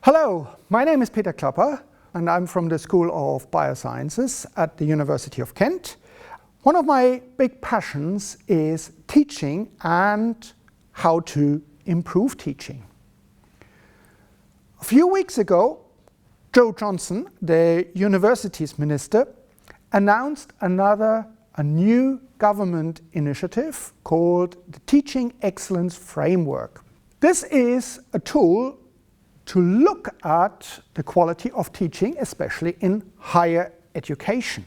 Hello, my name is Peter Klappa and I'm from the School of Biosciences at the University of Kent. One of my big passions is teaching and how to improve teaching. A few weeks ago, Joe Johnson, the university's minister, announced a new government initiative called the Teaching Excellence Framework. This is a tool to look at the quality of teaching, especially in higher education.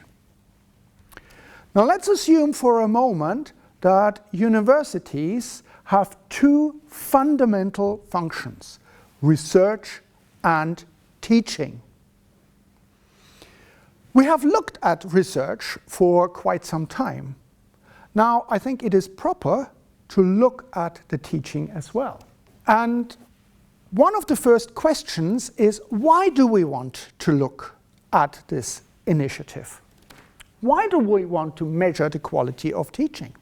Now let's assume for a moment that universities have two fundamental functions: research and teaching. We have looked at research for quite some time. Now I think it is proper to look at the teaching as well. And one of the first questions is, why do we want to look at this initiative? Why do we want to measure the quality of teaching?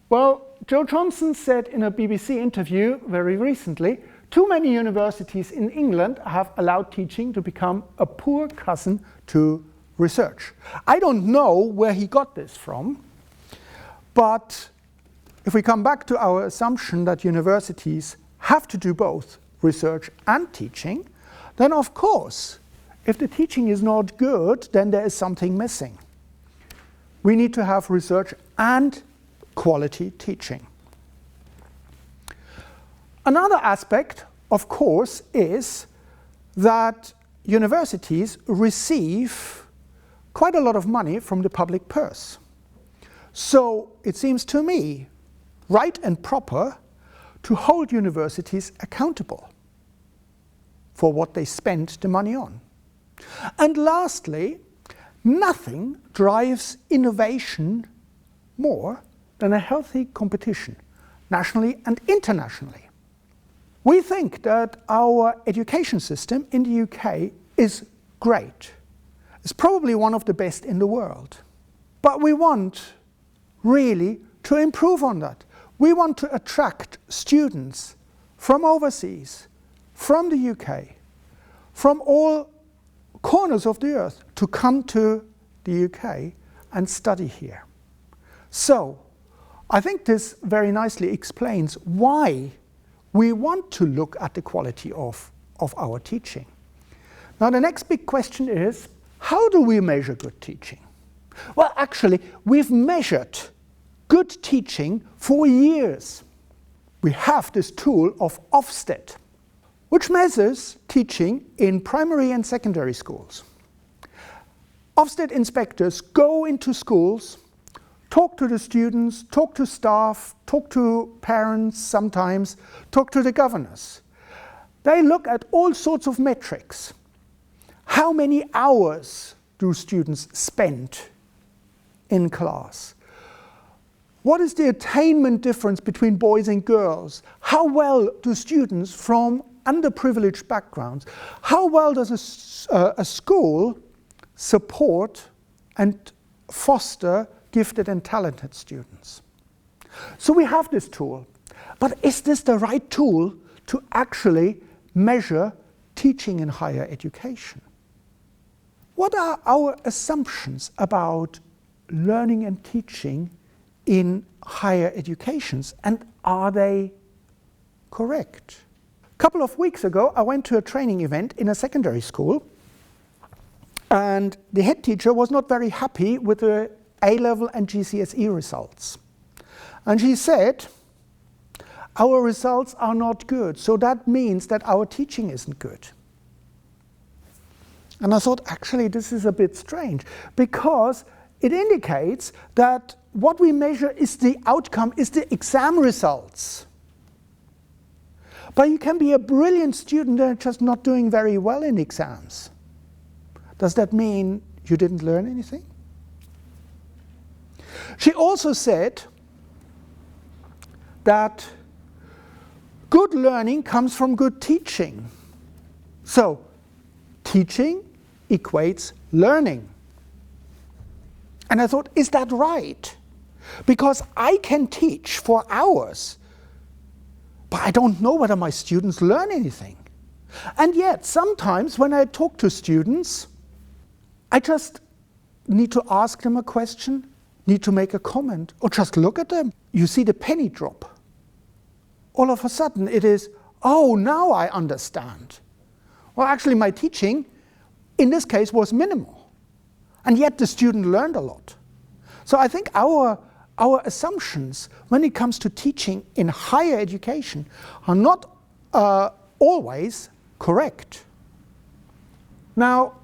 Well, Joe Johnson said in a BBC interview very recently, too many universities in England have allowed teaching to become a poor cousin to research. I don't know where he got this from, but if we come back to our assumption that universities have to do both research and teaching, then of course, if the teaching is not good, then there is something missing. We need to have research and quality teaching. Another aspect, of course, is that universities receive quite a lot of money from the public purse. So it seems to me right and proper to hold universities accountable for what they spend the money on. And lastly, nothing drives innovation more than a healthy competition, nationally and internationally. We think that our education system in the UK is great. It's probably one of the best in the world. But we want really to improve on that. We want to attract students from overseas, from the UK, from all corners of the earth to come to the UK and study here. So, I think this very nicely explains why we want to look at the quality of our teaching. Now the next big question is, how do we measure good teaching? Well, actually, we've measured good teaching for years. We have this tool of Ofsted, which measures teaching in primary and secondary schools. Ofsted inspectors go into schools, talk to the students, talk to staff, talk to parents sometimes, talk to the governors. They look at all sorts of metrics. How many hours do students spend in class? What is the attainment difference between boys and girls? How well do students from underprivileged backgrounds, how well does a school support and foster gifted and talented students? So we have this tool, but is this the right tool to actually measure teaching in higher education? What are our assumptions about learning and teaching in higher educations, and are they correct? A couple of weeks ago, I went to a training event in a secondary school, and the head teacher was not very happy with the A-level and GCSE results. And she said, our results are not good, so that means that our teaching isn't good. And I thought, actually, this is a bit strange, because it indicates that what we measure is the outcome, is the exam results. But you can be a brilliant student and just not doing very well in exams. Does that mean you didn't learn anything? She also said that good learning comes from good teaching. So, teaching equates learning. And I thought, is that right? Because I can teach for hours, but I don't know whether my students learn anything. And yet, sometimes when I talk to students, I just need to ask them a question, need to make a comment, or just look at them. You see the penny drop. All of a sudden it is, oh, now I understand. Well, actually my teaching, in this case, was minimal. And yet the student learned a lot. So I think our assumptions when it comes to teaching in higher education are not always correct. Now,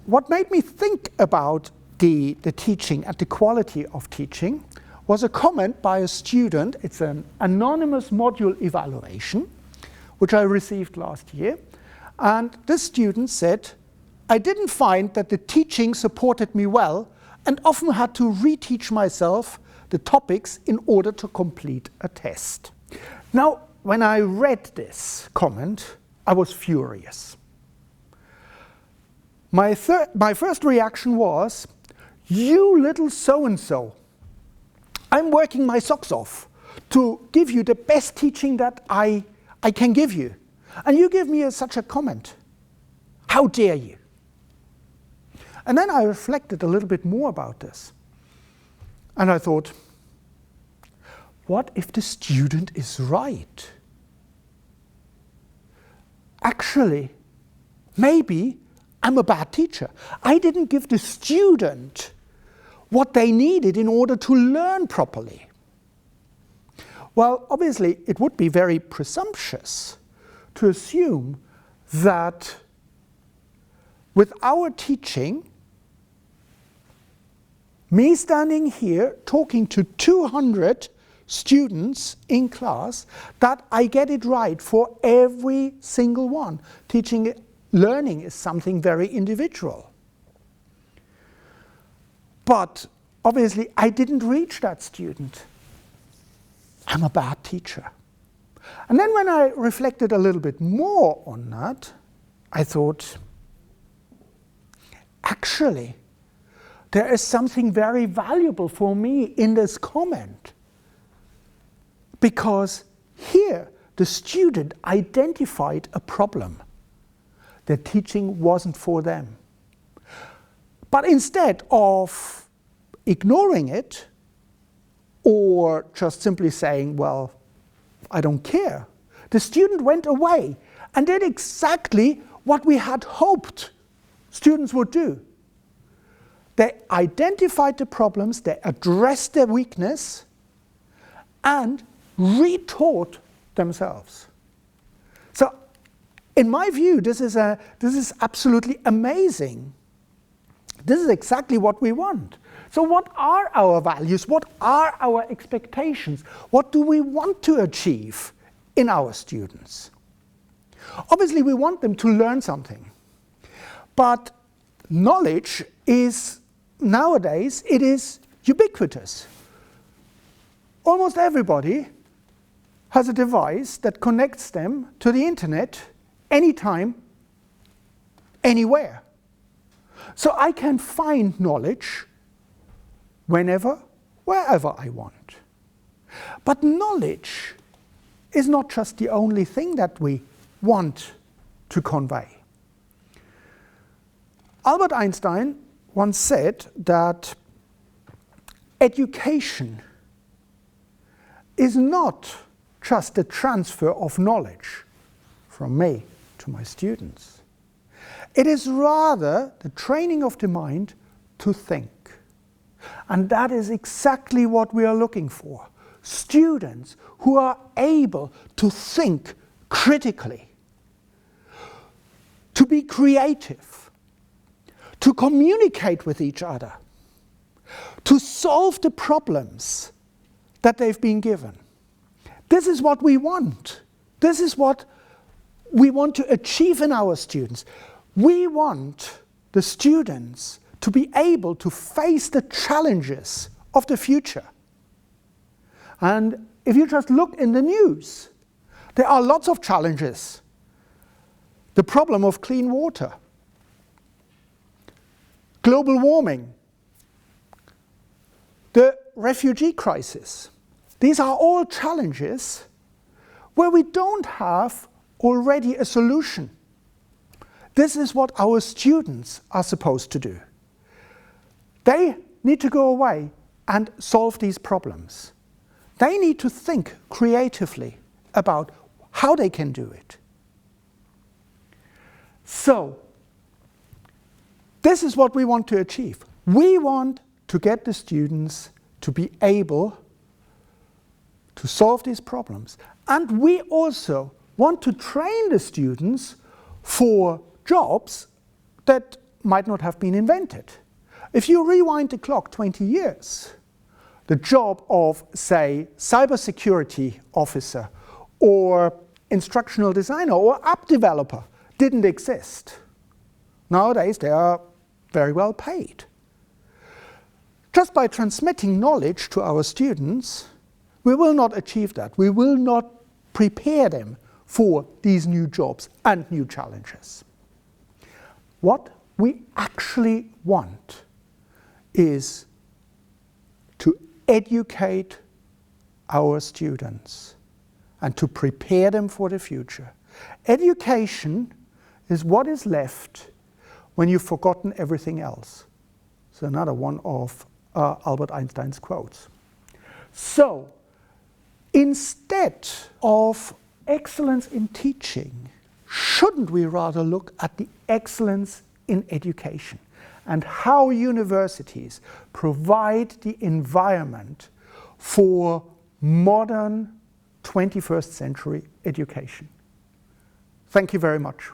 what made me think about the teaching and the quality of teaching was a comment by a student. It's an anonymous module evaluation, which I received last year. And this student said, I didn't find that the teaching supported me well and often had to reteach myself the topics in order to complete a test. Now, when I read this comment, I was furious. My first reaction was, you little so-and-so, I'm working my socks off to give you the best teaching that I can give you. And you give me such a comment. How dare you? And then I reflected a little bit more about this. And I thought, what if the student is right? Actually, maybe I'm a bad teacher. I didn't give the student what they needed in order to learn properly. Well, obviously, it would be very presumptuous to assume that with our teaching, me standing here talking to 200 students in class, that I get it right for every single one. Learning is something very individual. But obviously, I didn't reach that student. I'm a bad teacher. And then when I reflected a little bit more on that, I thought, actually, there is something very valuable for me in this comment. Because here, the student identified a problem. The teaching wasn't for them. But instead of ignoring it, or just simply saying, well, I don't care, the student went away and did exactly what we had hoped students would do. They identified the problems, they addressed their weakness, and retaught themselves. So, in my view, this is absolutely amazing. This is exactly what we want. So what are our values? What are our expectations? What do we want to achieve in our students? Obviously, we want them to learn something. But knowledge is, nowadays, it is ubiquitous. Almost everybody has a device that connects them to the internet anytime, anywhere. So I can find knowledge whenever, wherever I want. But knowledge is not just the only thing that we want to convey. Albert Einstein once said that education is not just the transfer of knowledge from me to my students. It is rather the training of the mind to think. And that is exactly what we are looking for. Students who are able to think critically, to be creative, to communicate with each other, to solve the problems that they've been given. This is what we want. This is what we want to achieve in our students. We want the students to be able to face the challenges of the future. And if you just look in the news, there are lots of challenges. The problem of clean water, global warming, the refugee crisis. These are all challenges where we don't have already a solution. This is what our students are supposed to do. They need to go away and solve these problems. They need to think creatively about how they can do it. So, this is what we want to achieve. We want to get the students to be able to solve these problems. And we also want to train the students for jobs that might not have been invented. If you rewind the clock 20 years, the job of, say, cybersecurity officer or instructional designer or app developer didn't exist. Nowadays they are very well paid. Just by transmitting knowledge to our students, we will not achieve that. We will not prepare them for these new jobs and new challenges. What we actually want is to educate our students and to prepare them for the future. Education is what is left when you've forgotten everything else. It's another one of Albert Einstein's quotes. So, instead of excellence in teaching, shouldn't we rather look at the excellence in education and how universities provide the environment for modern 21st century education? Thank you very much.